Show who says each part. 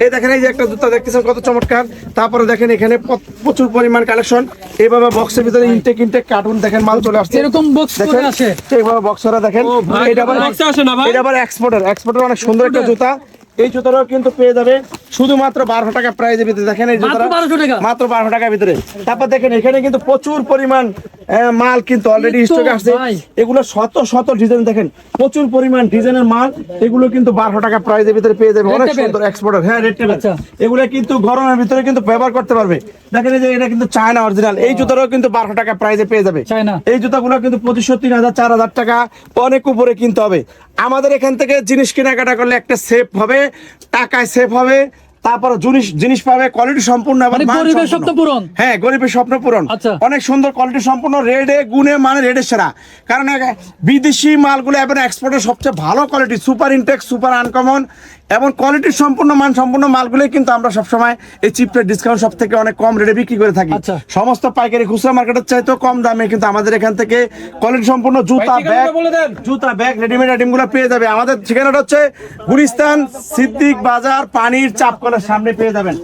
Speaker 1: এই দেখেন এই যে একটা জুতা দেখতেছেন কত চমৎকার। তারপরে দেখেন এখানে প্রচুর পরিমাণ কালেকশন। এইভাবে বক্সের ভিতরে ইনটেক কার্টুন দেখেন মাল চলে আসছে
Speaker 2: এরকম বক্স করে
Speaker 1: দেখেন
Speaker 2: আসে।
Speaker 1: এইভাবে বক্সরা দেখেন। এটা আবার এক্সপোর্টার অনেক সুন্দর একটা জুতা। এই জুতাটাও কিন্তু পেয়ে যাবে শুধুমাত্র 1200 টাকা প্রাইজের ভিতরে। দেখেন এই জুতাটা মাত্র 1200 টাকার ভিতরে। তারপর দেখেন এখানে কিন্তু প্রচুর পরিমাণ মাল কিন্তু অলরেডি স্টকে আসছে। এগুলো শত শত ডিজাইন দেখেন, প্রচুর পরিমাণ ডিজাইনের মাল। এগুলো কিন্তু 1200 টাকা প্রাইজের ভিতরে পেয়ে যাবে। অনেক সুন্দর এক্সপোর্টার, হ্যাঁ রেড টেবিল। এগুলো কিন্তু গরমের ভিতরে কিন্তু ব্যবহার করতে পারবে। দেখেন এই যে এটা কিন্তু চায়না অরিজিনাল। এই জুতাটাও কিন্তু 1200 টাকা প্রাইজে পেয়ে যাবে। এই জুতাগুলো কিন্তু 2500, 3000, 4000 টাকা অনেক উপরে কিনতে হবে। আমাদের এখান থেকে জিনিস কেনাকাটা করলে একটা সেফ হবে, টাকায় সেফ হবে, তারপর জিনিস পাবে কোয়ালিটি সম্পূর্ণ এবং
Speaker 2: গরিবের স্বপ্ন পূরণ।
Speaker 1: হ্যাঁ, গরিবের স্বপ্ন পূরণ। অনেক সুন্দর কোয়ালিটি সম্পূর্ণ, রেডে গুণে মানে রেডের সেরা। কারণ বিদেশি মালগুলো এবং এক্সপোর্টের সবচেয়ে ভালো quality, super intake, super uncommon এবং কোয়ালিটি সম্পূর্ণ মান সম্পূর্ণ মালগুলোই কিন্তু আমরা সবসময় এই চিপ রেট ডিসকাউন্ট সব থেকে অনেক কম রেটে বিক্রি করে থাকি। সমস্ত পাইকারি খুচরা মার্কেটের চাইতেও কম দামে কিন্তু আমাদের এখান থেকে কোয়ালিটি সম্পূর্ণ জুতা ব্যাগ রেডিমেড আইটেমগুলো পেয়ে যাবে। আমাদের ঠিকানাটা হচ্ছে গুলিস্তান সিদ্দিক বাজার, পানির চাপকলের সামনে পেয়ে যাবেন।